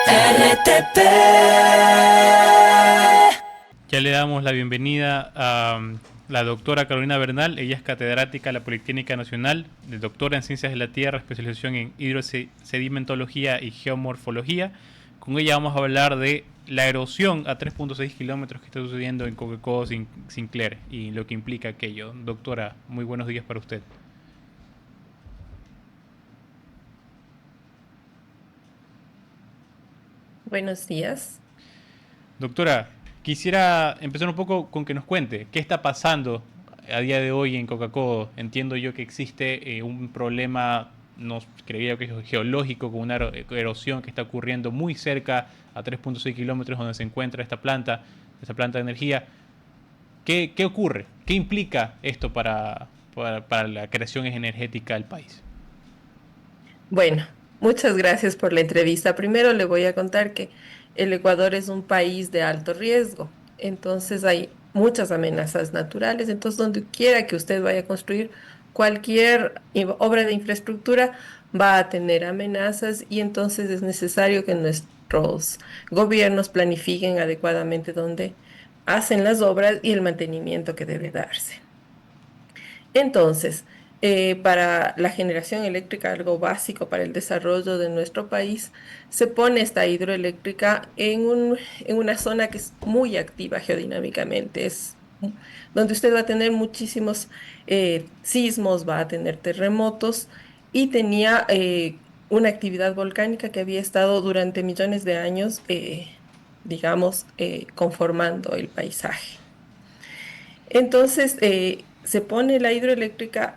RTP. Ya le damos la bienvenida a la doctora Carolina Bernal. Ella es catedrática de la Politécnica Nacional, doctora en Ciencias de la Tierra, especialización en hidrosedimentología y geomorfología. Con ella vamos a hablar de la erosión a 3.6 kilómetros que está sucediendo en Coquecó, Sinclair, y lo que implica aquello. Doctora, muy buenos días para usted. Buenos días. Doctora, quisiera empezar un poco con que nos cuente qué está pasando a día de hoy en Coca-Cola. Entiendo yo que existe un problema, no creía que es geológico, con una erosión que está ocurriendo muy cerca a 3.6 kilómetros donde se encuentra esta planta de energía. ¿Qué ocurre? ¿Qué implica esto para la creación energética del país? Bueno, muchas gracias por la entrevista. Primero le voy a contar que el Ecuador es un país de alto riesgo, entonces hay muchas amenazas naturales, entonces donde quiera que usted vaya a construir cualquier obra de infraestructura va a tener amenazas y entonces es necesario que nuestros gobiernos planifiquen adecuadamente dónde hacen las obras y el mantenimiento que debe darse. Entonces, para la generación eléctrica, algo básico para el desarrollo de nuestro país, se pone esta hidroeléctrica en una zona que es muy activa geodinámicamente. Donde usted va a tener muchísimos sismos, va a tener terremotos y tenía una actividad volcánica que había estado durante millones de años, digamos, conformando el paisaje. Entonces, se pone la hidroeléctrica,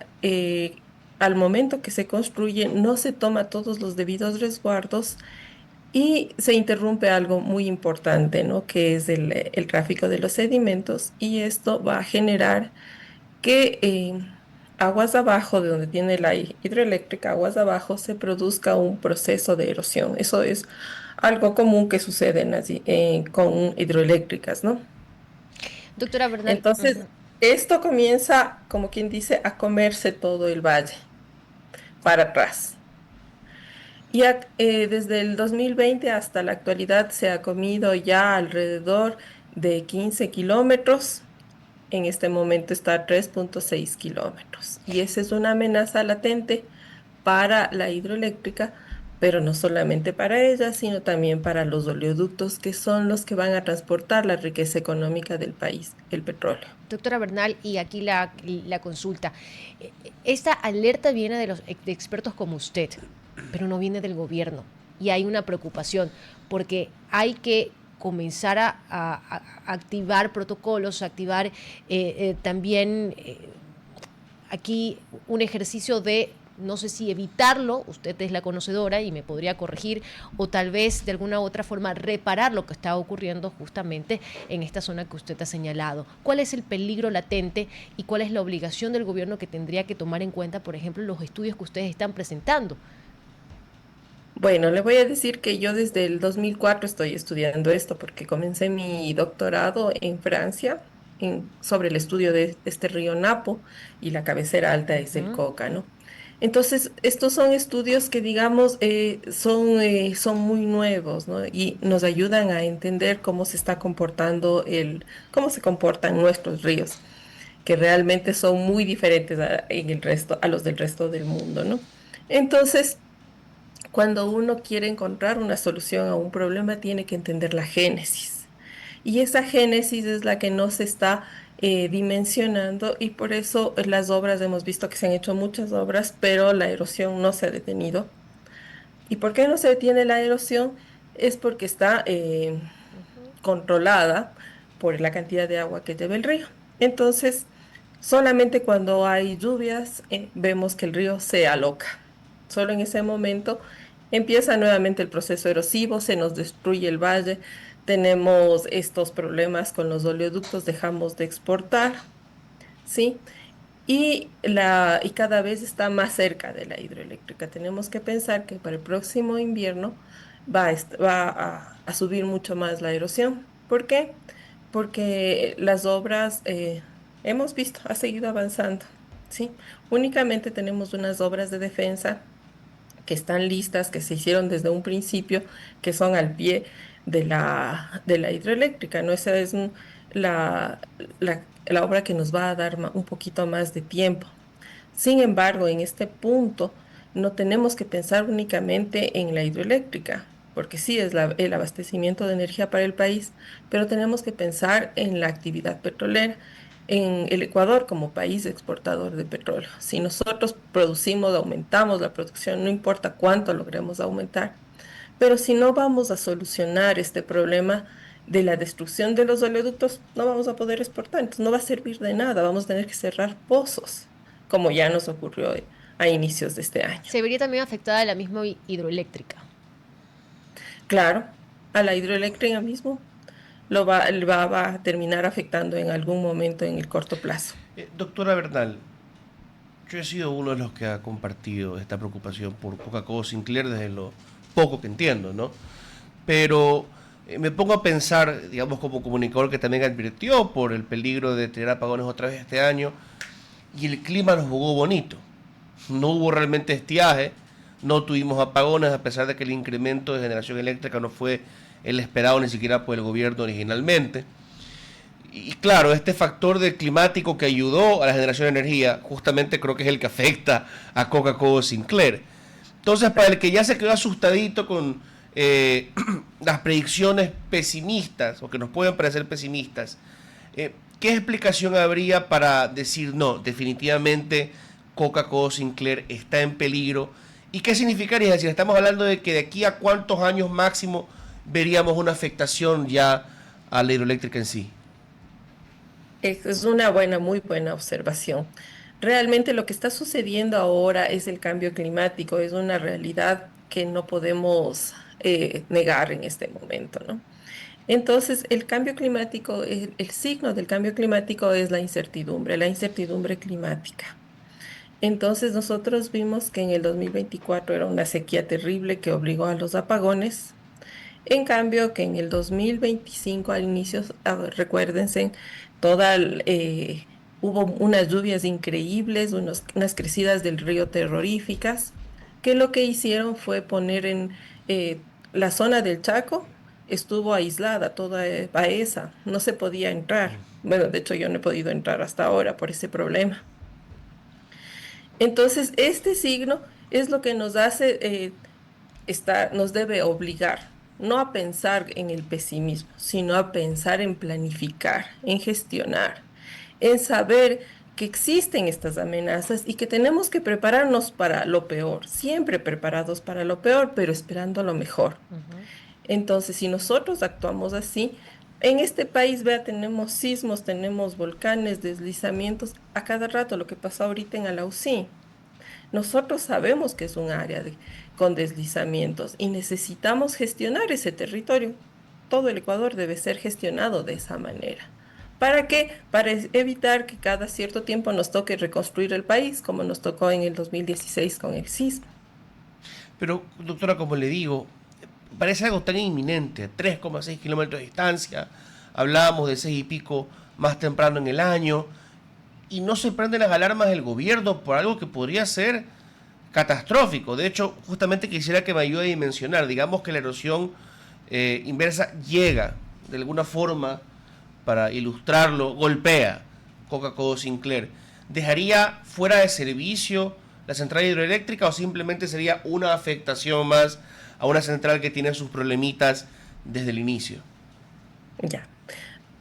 al momento que se construye, no se toma todos los debidos resguardos y se interrumpe algo muy importante, ¿no? Que es el tráfico de los sedimentos y esto va a generar que aguas abajo, de donde tiene la hidroeléctrica, aguas abajo, se produzca un proceso de erosión. Eso es algo común que sucede con hidroeléctricas, ¿no? Doctora Bernal, Entonces, esto comienza, como quien dice, a comerse todo el valle para atrás. Desde el 2020 hasta la actualidad se ha comido ya alrededor de 15 kilómetros. En este momento está a 3.6 kilómetros. Y esa es una amenaza latente para la hidroeléctrica, pero no solamente para ella, sino también para los oleoductos, que son los que van a transportar la riqueza económica del país, el petróleo. doctora Bernal, y aquí la consulta. Esta alerta viene de expertos como usted, pero no viene del gobierno. Y hay una preocupación, porque hay que comenzar a activar protocolos, activar también aquí un ejercicio de, no sé si evitarlo, usted es la conocedora y me podría corregir, o tal vez de alguna u otra forma reparar lo que está ocurriendo justamente en esta zona que usted ha señalado. ¿Cuál es el peligro latente y cuál es la obligación del gobierno que tendría que tomar en cuenta, por ejemplo, los estudios que ustedes están presentando? Bueno, le voy a decir que yo desde el 2004 estoy estudiando esto porque comencé mi doctorado en Francia sobre el estudio de este río Napo y la cabecera alta es el Ujú. Coca, ¿no? Entonces, estos son estudios que, digamos, son muy nuevos, ¿no? Y nos ayudan a entender cómo se está comportando cómo se comportan nuestros ríos, que realmente son muy diferentes a los del resto del mundo, ¿no? Entonces, cuando uno quiere encontrar una solución a un problema, tiene que entender la génesis. Y esa génesis es la que no se está dimensionando y por eso las obras, hemos visto que se han hecho muchas obras, pero la erosión no se ha detenido. ¿Y por qué no se detiene la erosión? Es porque está controlada por la cantidad de agua que lleva el río. Entonces, solamente cuando hay lluvias, vemos que el río se aloca. Solo en ese momento empieza nuevamente el proceso erosivo, se nos destruye el valle, tenemos estos problemas con los oleoductos, dejamos de exportar, ¿sí? Y cada vez está más cerca de la hidroeléctrica. Tenemos que pensar que para el próximo invierno va a subir mucho más la erosión. ¿Por qué? Porque las obras, hemos visto, ha seguido avanzando, ¿sí? Únicamente tenemos unas obras de defensa que están listas, que se hicieron desde un principio, que son al pie de la hidroeléctrica, ¿no? Esa es la, la obra que nos va a dar un poquito más de tiempo. Sin embargo, en este punto no tenemos que pensar únicamente en la hidroeléctrica, porque sí es el abastecimiento de energía para el país, pero tenemos que pensar en la actividad petrolera, en el Ecuador como país exportador de petróleo. Si nosotros producimos, aumentamos la producción, no importa cuánto logremos aumentar, pero si no vamos a solucionar este problema de la destrucción de los oleoductos, no vamos a poder exportar. Entonces no va a servir de nada. Vamos a tener que cerrar pozos, como ya nos ocurrió a inicios de este año. Se vería también afectada la misma hidroeléctrica. Claro, a la hidroeléctrica mismo va a terminar afectando en algún momento en el corto plazo. Doctora Bernal, yo he sido uno de los que ha compartido esta preocupación por Coca-Cola Sinclair desde lo poco que entiendo, ¿no? Pero me pongo a pensar, digamos, como comunicador que también advirtió por el peligro de tener apagones otra vez este año, y el clima nos jugó bonito. No hubo realmente estiaje, no tuvimos apagones, a pesar de que el incremento de generación eléctrica no fue el esperado ni siquiera por el gobierno originalmente. Y claro, este factor de climático que ayudó a la generación de energía, justamente creo que es el que afecta a Coca-Cola Sinclair. Entonces, para el que ya se quedó asustadito con las predicciones pesimistas, o que nos pueden parecer pesimistas, ¿qué explicación habría para decir no, definitivamente Coca-Cola Sinclair está en peligro? ¿Y qué significaría? Es decir, estamos hablando de que de aquí a cuántos años máximo veríamos una afectación ya a la hidroeléctrica en sí. Es una muy buena observación. Realmente lo que está sucediendo ahora es el cambio climático, es una realidad que no podemos negar en este momento, ¿no? Entonces, el cambio climático, el signo del cambio climático es la incertidumbre climática. Entonces, nosotros vimos que en el 2024 era una sequía terrible que obligó a los apagones. En cambio, que en el 2025 al inicio, recuérdense, toda hubo unas lluvias increíbles, unas crecidas del río terroríficas, que lo que hicieron fue poner en la zona del Chaco, estuvo aislada, toda Baeza, no se podía entrar. Bueno, de hecho yo no he podido entrar hasta ahora por ese problema. Entonces, este signo es lo que nos hace nos debe obligar no a pensar en el pesimismo, sino a pensar en planificar, en gestionar, en saber que existen estas amenazas y que tenemos que prepararnos para lo peor, siempre preparados para lo peor, pero esperando lo mejor. Entonces, si nosotros actuamos así, en este país, vea, tenemos sismos, tenemos volcanes, deslizamientos, a cada rato, lo que pasó ahorita en Alausí. Nosotros sabemos que es un área con deslizamientos y necesitamos gestionar ese territorio. Todo el Ecuador debe ser gestionado de esa manera. ¿Para qué? Para evitar que cada cierto tiempo nos toque reconstruir el país, como nos tocó en el 2016 con el sismo. Pero, doctora, como le digo, parece algo tan inminente, 3,6 kilómetros de distancia, hablábamos de 6 y pico más temprano en el año, y no se prenden las alarmas del gobierno por algo que podría ser catastrófico. De hecho, justamente quisiera que me ayude a dimensionar. Digamos que la erosión inversa llega, de alguna forma, para ilustrarlo, golpea Coca-Cola Sinclair. ¿Dejaría fuera de servicio la central hidroeléctrica o simplemente sería una afectación más a una central que tiene sus problemitas desde el inicio? Ya.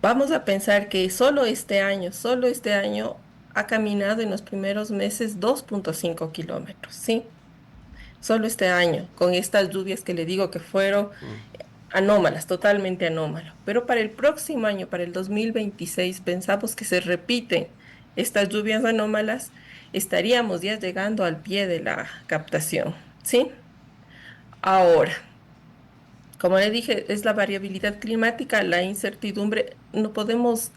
Vamos a pensar que solo este año ha caminado en los primeros meses 2,5 kilómetros, ¿sí? Solo este año, con estas lluvias que le digo que fueron anómalas, totalmente anómalas. Pero para el próximo año, para el 2026, pensamos que se repiten estas lluvias anómalas, estaríamos ya llegando al pie de la captación, ¿sí? Ahora, como le dije, es la variabilidad climática, la incertidumbre, no podemos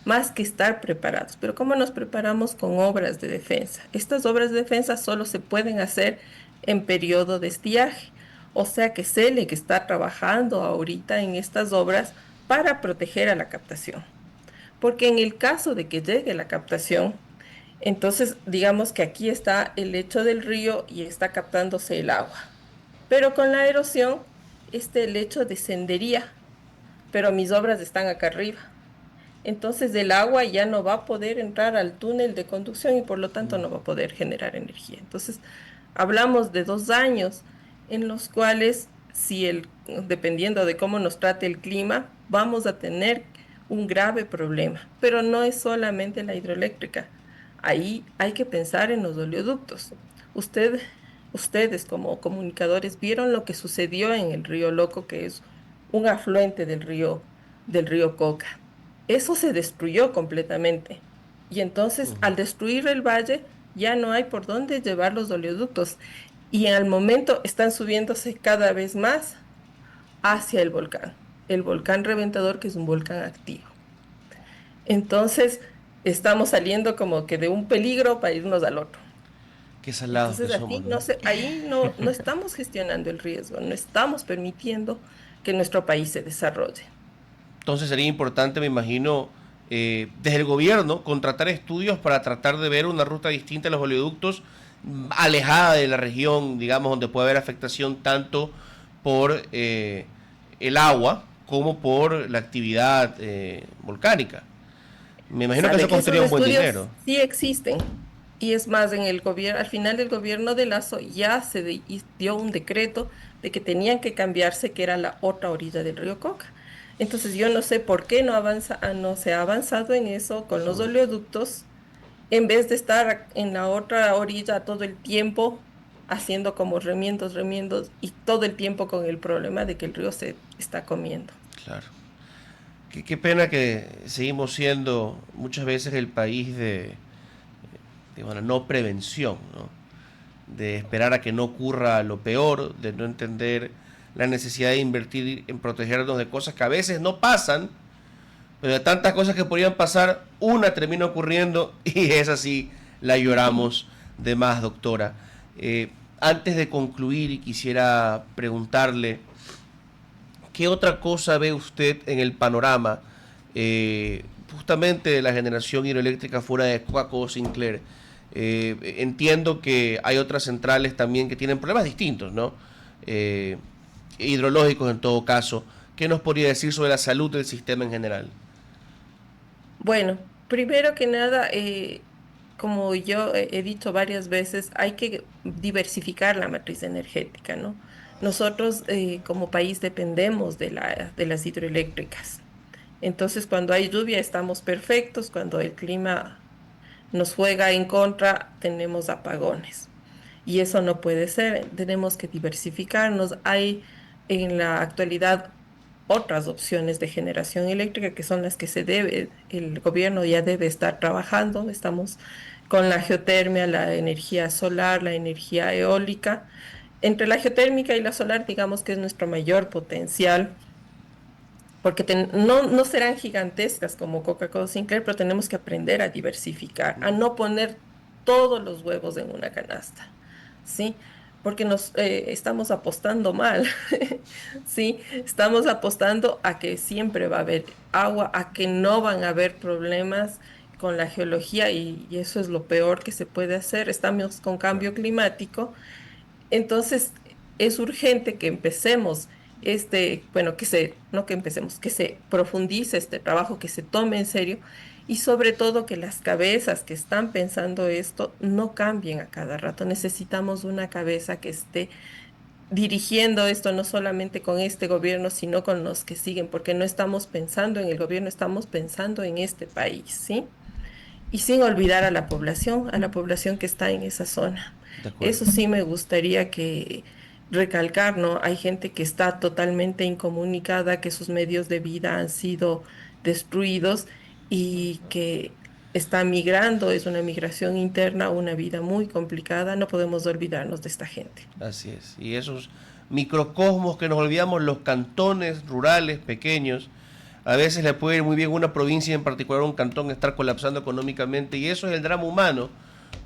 más que estar preparados. Pero ¿cómo nos preparamos con obras de defensa? Estas obras de defensa solo se pueden hacer en periodo de estiaje. O sea que CELEC está trabajando ahorita en estas obras para proteger a la captación. Porque en el caso de que llegue la captación, Entonces, digamos que aquí está el lecho del río y está captándose el agua. Pero con la erosión, este lecho descendería, pero mis obras están acá arriba. Entonces el agua ya no va a poder entrar al túnel de conducción y por lo tanto no va a poder generar energía. Entonces, hablamos de 2 años en los cuales, dependiendo de cómo nos trate el clima, vamos a tener un grave problema. Pero no es solamente la hidroeléctrica. Ahí hay que pensar en los oleoductos. Usted, ustedes como comunicadores vieron lo que sucedió en el río Loco, que es un afluente del río Coca. Eso se destruyó completamente. Y entonces, Ujú. al destruir el valle, ya no hay por dónde llevar los oleoductos. Y al momento están subiéndose cada vez más hacia el volcán Reventador, que es un volcán activo. Entonces, estamos saliendo como que de un peligro para irnos al otro. Qué salados que Entonces, somos, así ¿no? no sé, ahí no estamos gestionando el riesgo, no estamos permitiendo que nuestro país se desarrolle. Entonces sería importante, me imagino, desde el gobierno, contratar estudios para tratar de ver una ruta distinta a los oleoductos, alejada de la región, digamos, donde puede haber afectación tanto por el agua como por la actividad volcánica. Me imagino que Sabe eso que esos costaría un buen dinero. estudios sí existen. Y es más, en el gobierno, al final del gobierno de Lazo ya y dio un decreto de que tenían que cambiarse, que era la otra orilla del río Coca. Entonces yo no sé por qué no se ha avanzado en eso con los oleoductos, en vez de estar en la otra orilla todo el tiempo haciendo como remiendos, remiendos y todo el tiempo con el problema de que el río se está comiendo. Claro. Qué pena que seguimos siendo muchas veces el país de bueno, no prevención, ¿no? De esperar a que no ocurra lo peor, de no entender la necesidad de invertir en protegernos de cosas que a veces no pasan, pero de tantas cosas que podrían pasar, una termina ocurriendo y esa sí la lloramos de más, doctora. Antes de concluir, quisiera preguntarle, ¿qué otra cosa ve usted en el panorama justamente de la generación hidroeléctrica fuera de Coca-Cola Sinclair? Entiendo que hay otras centrales también que tienen problemas distintos, ¿no? Eh, Hidrológicos en todo caso. ¿Qué nos podría decir sobre la salud del sistema en general? Bueno, primero que nada, como yo he dicho varias veces, hay que diversificar la matriz energética, ¿no? Nosotros como país dependemos de las hidroeléctricas. Entonces, cuando hay lluvia estamos perfectos, cuando el clima nos juega en contra, tenemos apagones. Y eso no puede ser, tenemos que diversificarnos. Hay en la actualidad otras opciones de generación eléctrica que son las que el gobierno ya debe estar trabajando. Estamos con la geotermia, la energía solar, la energía eólica. Entre la geotérmica y la solar, digamos que es nuestro mayor potencial, porque no serán gigantescas como Coca-Cola Sinclair, pero tenemos que aprender a diversificar, a no poner todos los huevos en una canasta, ¿sí? Porque nos estamos apostando mal, ¿sí? Estamos apostando a que siempre va a haber agua, a que no van a haber problemas con la geología y eso es lo peor que se puede hacer. Estamos con cambio climático, entonces, es urgente que empecemos bueno, no que empecemos, que se profundice este trabajo, que se tome en serio y sobre todo que las cabezas que están pensando esto no cambien a cada rato. Necesitamos una cabeza que esté dirigiendo esto no solamente con este gobierno, sino con los que siguen, porque no estamos pensando en el gobierno, estamos pensando en este país, ¿sí? Y sin olvidar a la población que está en esa zona. De acuerdo. Eso sí me gustaría que recalcar, ¿no? Hay gente que está totalmente incomunicada, que sus medios de vida han sido destruidos y que está migrando, es una migración interna, una vida muy complicada. No podemos olvidarnos de esta gente. Así es. Y esos microcosmos que nos olvidamos, los cantones rurales pequeños, a veces le puede ir muy bien una provincia, en particular un cantón, estar colapsando económicamente, y eso es el drama humano,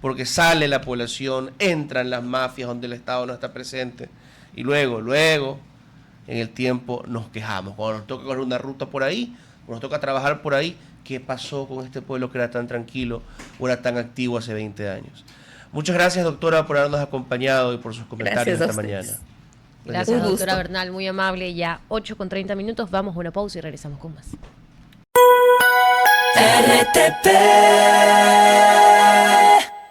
porque sale la población, entran las mafias donde el Estado no está presente, y luego, en el tiempo nos quejamos. Cuando nos toca correr una ruta por ahí, cuando nos toca trabajar por ahí, qué pasó con este pueblo que era tan tranquilo o era tan activo hace 20 años. Muchas gracias, doctora, por habernos acompañado y por sus comentarios Gracias a esta ustedes. mañana. Gracias, Un doctora gusto. Bernal, muy amable. Ya 8:30. Vamos a una pausa y regresamos con más. RTP